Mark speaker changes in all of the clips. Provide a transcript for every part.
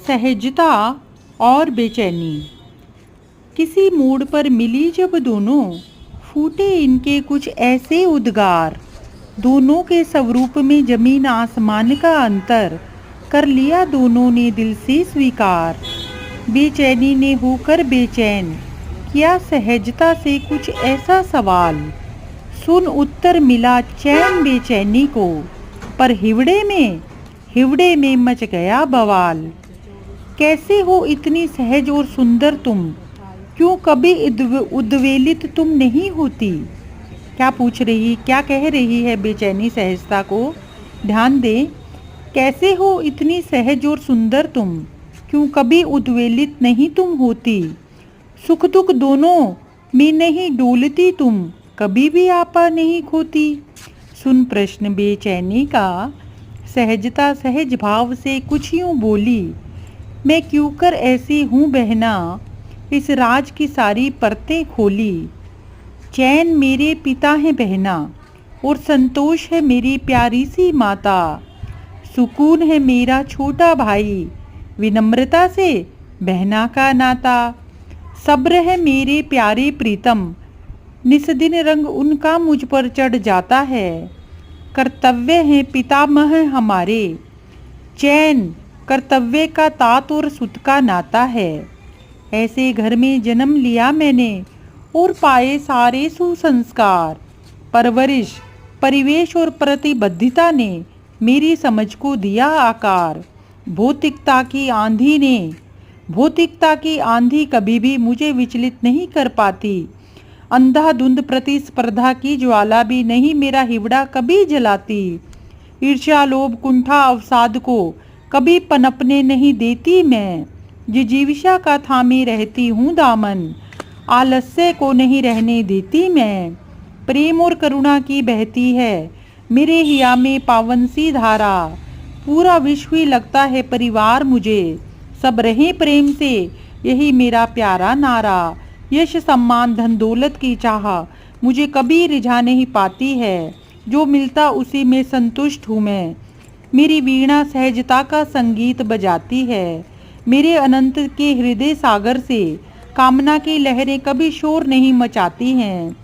Speaker 1: सहजता और बेचैनी। किसी मोड़ पर मिली जब दोनों, फूटे इनके कुछ ऐसे उद्गार। दोनों के स्वरूप में जमीन आसमान का अंतर, कर लिया दोनों ने दिल से स्वीकार। बेचैनी ने होकर बेचैन किया सहजता से कुछ ऐसा सवाल। सुन उत्तर मिला चैन बेचैनी को, पर हिवड़े में मच गया बवाल। कैसे हो इतनी सहज और सुंदर तुम, क्यों कभी उद्वेलित तुम नहीं होती। क्या कह रही है बेचैनी सहजता को, ध्यान दे। कैसे हो इतनी सहज और सुंदर तुम, क्यों कभी उद्वेलित नहीं तुम होती। सुख दुख दोनों में नहीं डोलती तुम, कभी भी आपा नहीं खोती। सुन प्रश्न बेचैनी का, सहजता सहज भाव से कुछ यूं बोली। मैं क्यों कर ऐसी हूँ बहना, इस राज की सारी परतें खोली। चैन मेरे पिता है बहना, और संतोष है मेरी प्यारी सी माता। सुकून है मेरा छोटा भाई, विनम्रता से बहना का नाता। सब्र है मेरे प्यारे प्रीतम, निस दिन रंग उनका मुझ पर चढ़ जाता है। कर्तव्य है पितामह हमारे, चैन कर्तव्य का तात और सुत का नाता है। ऐसे घर में जन्म लिया मैंने, और पाए सारे सुसंस्कार। परवरिश परिवेश और प्रतिबद्धता ने मेरी समझ को दिया आकार। भौतिकता की आंधी कभी भी मुझे विचलित नहीं कर पाती। अंधाधुंध प्रतिस्पर्धा की ज्वाला भी नहीं मेरा हिवड़ा कभी जलाती। ईर्ष्या लोभ कुंठा अवसाद को कभी पनपने नहीं देती मैं। जिजीविषा का थामे रहती हूँ दामन, आलस्य को नहीं रहने देती मैं। प्रेम और करुणा की बहती है मेरे हिया में पावन सी धारा। पूरा विश्व ही लगता है परिवार मुझे, सब रहे प्रेम से यही मेरा प्यारा नारा। यश सम्मान धन दौलत की चाह मुझे कभी रिझा नहीं पाती है। जो मिलता उसी में संतुष्ट हूँ मैं। मेरी वीणा सहजता का संगीत बजाती है। मेरे अनंत के हृदय सागर से कामना की लहरें कभी शोर नहीं मचाती हैं।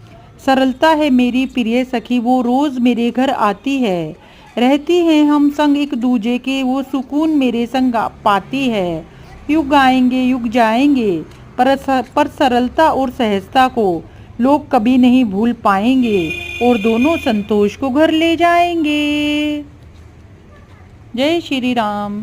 Speaker 1: सरलता है मेरी प्रिय सखी, वो रोज मेरे घर आती है। रहती हैं हम संग एक दूजे के, वो सुकून मेरे संग पाती है। युग आएंगे युग जाएंगे, पर सरलता और सहजता को लोग कभी नहीं भूल पाएंगे, और दोनों संतोष को घर ले जाएंगे। जय श्री राम।